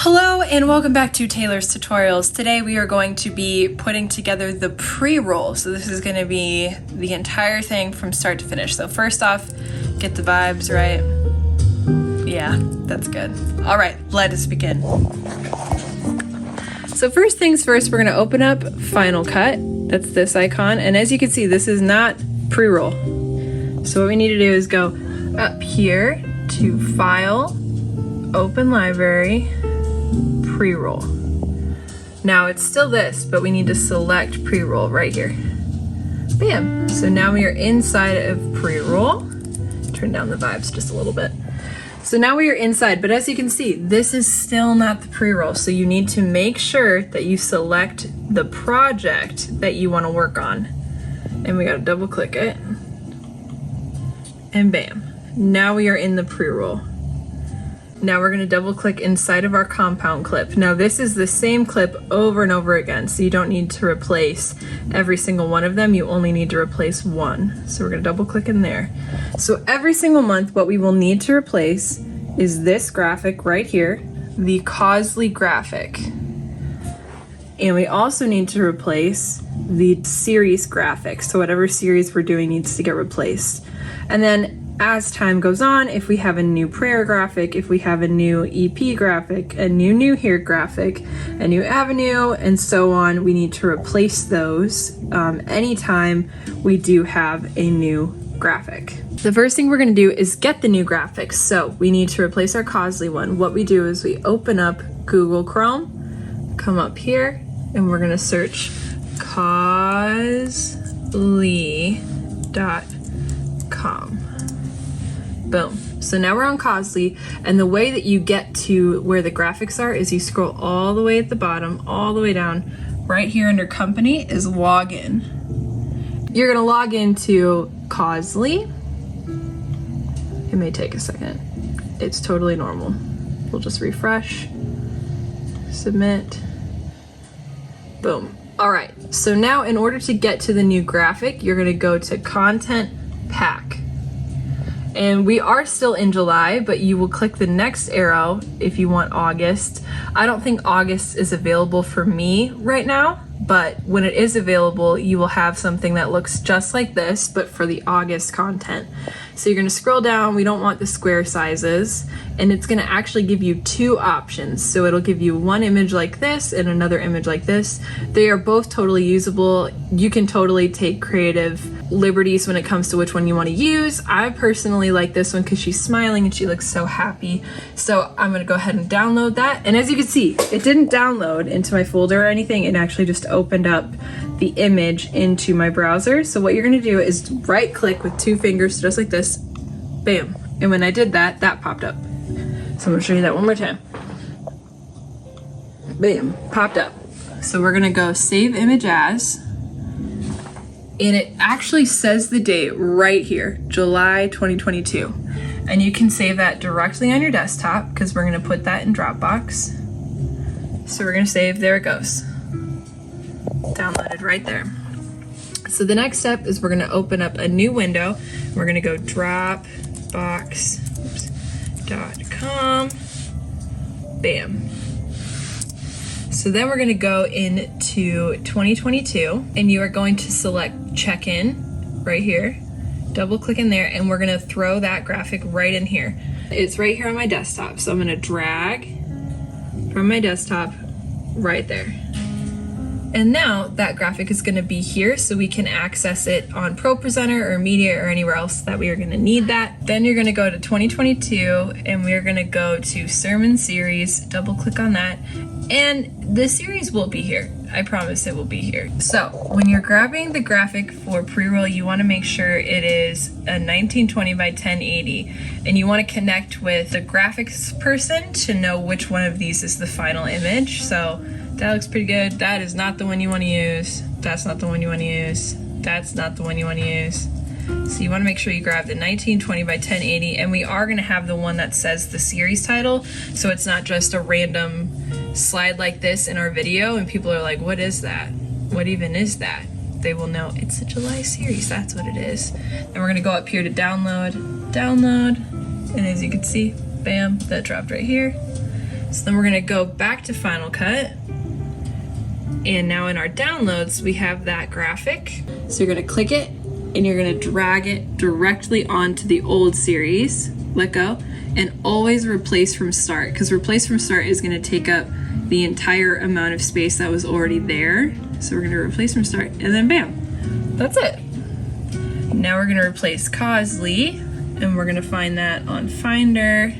Hello and welcome back to Taylor's Tutorials. Today we are going to be putting together the pre-roll. So this is going to be the entire thing from start to finish. So first off, get the vibes right. Yeah, that's good. All right, let us begin. So first things first, we're going to open up Final Cut. That's this icon. And as you can see, this is not pre-roll. So what we need to do is go up here to File, Open Library, Pre-roll. Now it's still this, but we need to select pre-roll right here. Bam! So now we are inside of pre-roll. Turn down the vibes just a little bit. So now we are inside, but as you can see, this is still not the pre-roll. So you need to make sure that you select the project that you want to work on. And we gotta double click it. And bam. Now we are in the pre-roll. Now we're going to double click inside of our compound clip. Now this is the same clip over and over again, so you don't need to replace every single one of them. You only need to replace one. So we're going to double click in there. So every single month what we will need to replace is this graphic right here, the Causley graphic. And we also need to replace the series graphic. So whatever series we're doing needs to get replaced. And then as time goes on, if we have a new prayer graphic, if we have a new EP graphic, a new here graphic, a new avenue, and so on, we need to replace those anytime we do have a new graphic. The first thing we're going to do is get the new graphics. So we need to replace our Causley one. What we do is we open up Google Chrome, come up here, and we're going to search Causley.com. Boom. So now we're on Causley, and the way that you get to where the graphics are is you scroll all the way at the bottom, all the way down. Right here under company is login. You're gonna log into Causley. It may take a second. It's totally normal. We'll just refresh, submit, boom. All right, so now in order to get to the new graphic, you're gonna go to Content Pack. And we are still in July, but you will click the next arrow if you want August. I don't think August is available for me right now, but when it is available, you will have something that looks just like this, but for the August content. So you're gonna scroll down, we don't want the square sizes, and it's gonna actually give you two options. So it'll give you one image like this and another image like this. They are both totally usable. You can totally take creative liberties when it comes to which one you wanna use. I personally like this one because she's smiling and she looks so happy. So I'm gonna go ahead and download that. And as you can see, it didn't download into my folder or anything. It actually just opened up the image into my browser. So what you're gonna do is right click with two fingers, just like this, bam. And when I did that, that popped up. So I'm gonna show you that one more time. Bam, popped up. So we're gonna go save image as, and it actually says the date right here, July 2022. And you can save that directly on your desktop because we're gonna put that in Dropbox. So we're gonna save, there it goes. Downloaded right there. So the next step is we're gonna open up a new window. We're gonna go Dropbox.com, bam. So then we're gonna go into 2022 and you are going to select check-in right here, double click in there, and we're gonna throw that graphic right in here. It's right here on my desktop. So I'm gonna drag from my desktop right there. And now that graphic is gonna be here so we can access it on ProPresenter or Media or anywhere else that we are gonna need that. Then you're gonna go to 2022 and we're gonna go to Sermon Series, double click on that, and the series will be here. I promise it will be here. So when you're grabbing the graphic for pre-roll, you wanna make sure it is a 1920 by 1080, and you wanna connect with the graphics person to know which one of these is the final image. So that looks pretty good. That is not the one you want to use. That's not the one you want to use. That's not the one you want to use. So you want to make sure you grab the 1920 by 1080, and we are going to have the one that says the series title, so it's not just a random slide like this in our video and people are like, what is that? What even is that? They will know it's a July series. That's what it is. And we're going to go up here to download, and as you can see, bam, that dropped right here. So then we're gonna go back to Final Cut. And now in our downloads, we have that graphic. So you're gonna click it and you're gonna drag it directly onto the old series, let go, and always replace from start, because replace from start is gonna take up the entire amount of space that was already there. So we're gonna replace from start and then bam, that's it. Now we're gonna replace Cosley and we're gonna find that on Finder.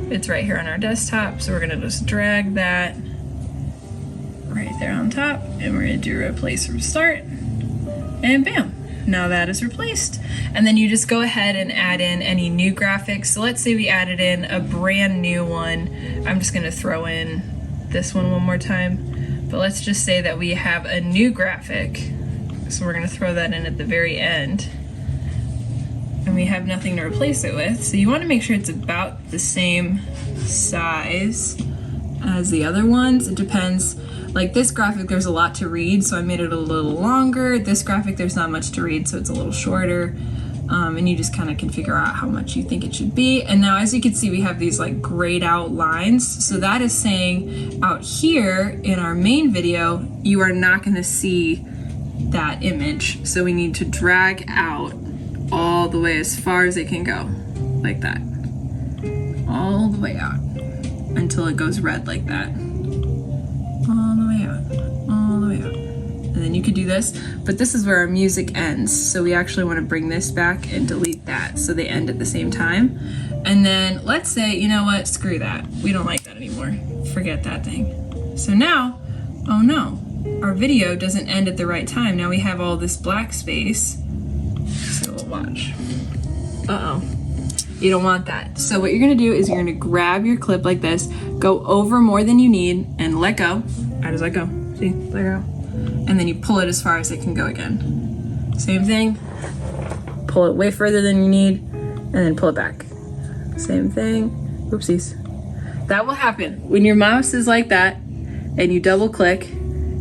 It's right here on our desktop. So we're gonna just drag that right there on top and we're gonna do replace from start and bam, now that is replaced. And then you just go ahead and add in any new graphics. So let's say we added in a brand new one. I'm just gonna throw in this one more time, but let's just say that we have a new graphic. So we're gonna throw that in at the very end and we have nothing to replace it with. So you wanna make sure it's about the same size as the other ones. It depends. Like this graphic, there's a lot to read, so I made it a little longer. This graphic, there's not much to read, so it's a little shorter. And you just kind of can figure out how much you think it should be. And now as you can see, we have these like grayed out lines. So that is saying out here in our main video, you are not gonna see that image. So we need to drag out all the way as far as it can go, like that. All the way out until it goes red like that. All the way out, all the way out. And then you could do this, but this is where our music ends. So we actually want to bring this back and delete that so they end at the same time. And then let's say, you know what, screw that. We don't like that anymore. Forget that thing. So now, oh no, our video doesn't end at the right time. Now we have all this black space. So we'll watch. Uh-oh. You don't want that. So what you're gonna do is you're gonna grab your clip like this, go over more than you need, and let go. How does that go? See, let go. And then you pull it as far as it can go again. Same thing, pull it way further than you need, and then pull it back. Same thing, oopsies. That will happen. When your mouse is like that, and you double click,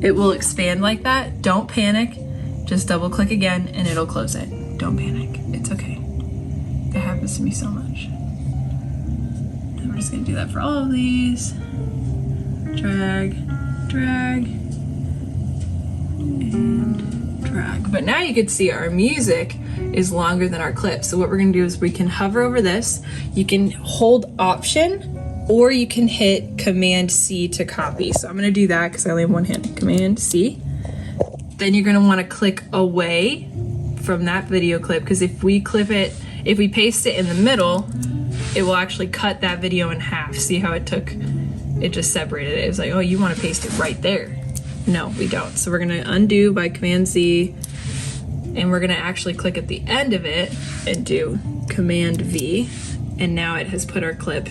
it will expand like that. Don't panic, just double click again, and it'll close it. Don't panic, it's okay. That happens to me so much. And we're just gonna do that for all of these. Drag, drag, and drag. But now you can see our music is longer than our clip. So what we're gonna do is we can hover over this. You can hold Option, or you can hit Command C to copy. So I'm gonna do that because I only have one hand. Command C. Then you're gonna wanna click away from that video clip, because if we clip it, if we paste it in the middle, it will actually cut that video in half. See how it just separated it. It was like, oh, you want to paste it right there. No, we don't. So we're gonna undo by Command Z, and we're gonna actually click at the end of it and do Command V, and now it has put our clip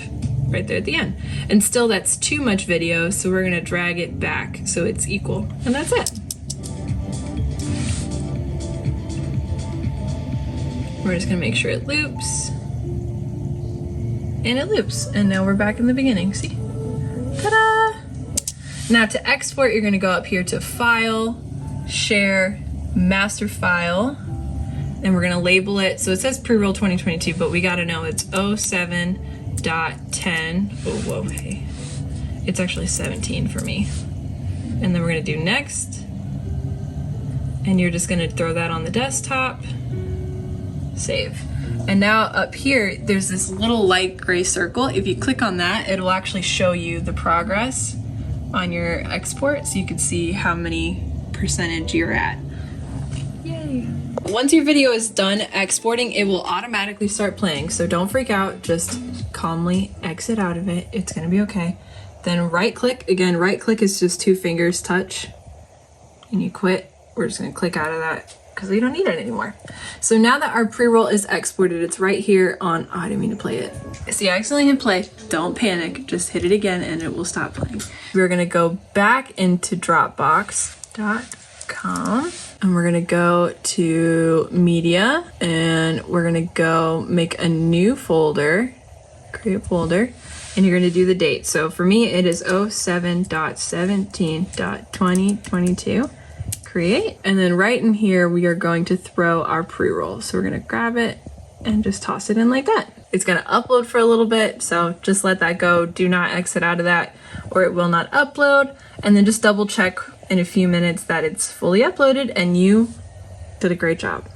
right there at the end. And still that's too much video, so we're gonna drag it back so it's equal, and that's it. We're just gonna make sure it loops. And it loops. And now we're back in the beginning, see? Ta-da! Now to export, you're gonna go up here to File, Share, Master File, and we're gonna label it. So it says pre-roll 2022, but we gotta know it's 07.10. Oh, whoa, hey. It's actually 17 for me. And then we're gonna do next. And you're just gonna throw that on the desktop. Save. And now up here, there's this little light gray circle. If you click on that, it'll actually show you the progress on your export, so you can see how many percentage you're at. Yay. Once your video is done exporting, it will automatically start playing. So don't freak out, just calmly exit out of it. It's gonna be okay. Then right click, again, right click is just 2 fingers touch, and you quit. We're just gonna click out of that because we don't need it anymore. So now that our pre-roll is exported, it's right here on, oh, I didn't mean to play it. See, I accidentally hit play. Don't panic, just hit it again and it will stop playing. We're gonna go back into Dropbox.com and we're gonna go to media and we're gonna go make a new folder, create a folder, and you're gonna do the date. So for me, it is 07.17.2022. Create, and then right in here we are going to throw our pre-roll. So we're gonna grab it and just toss it in like that. It's gonna upload for a little bit, so just let that go. Do not exit out of that or it will not upload. And then just double check in a few minutes that it's fully uploaded and you did a great job.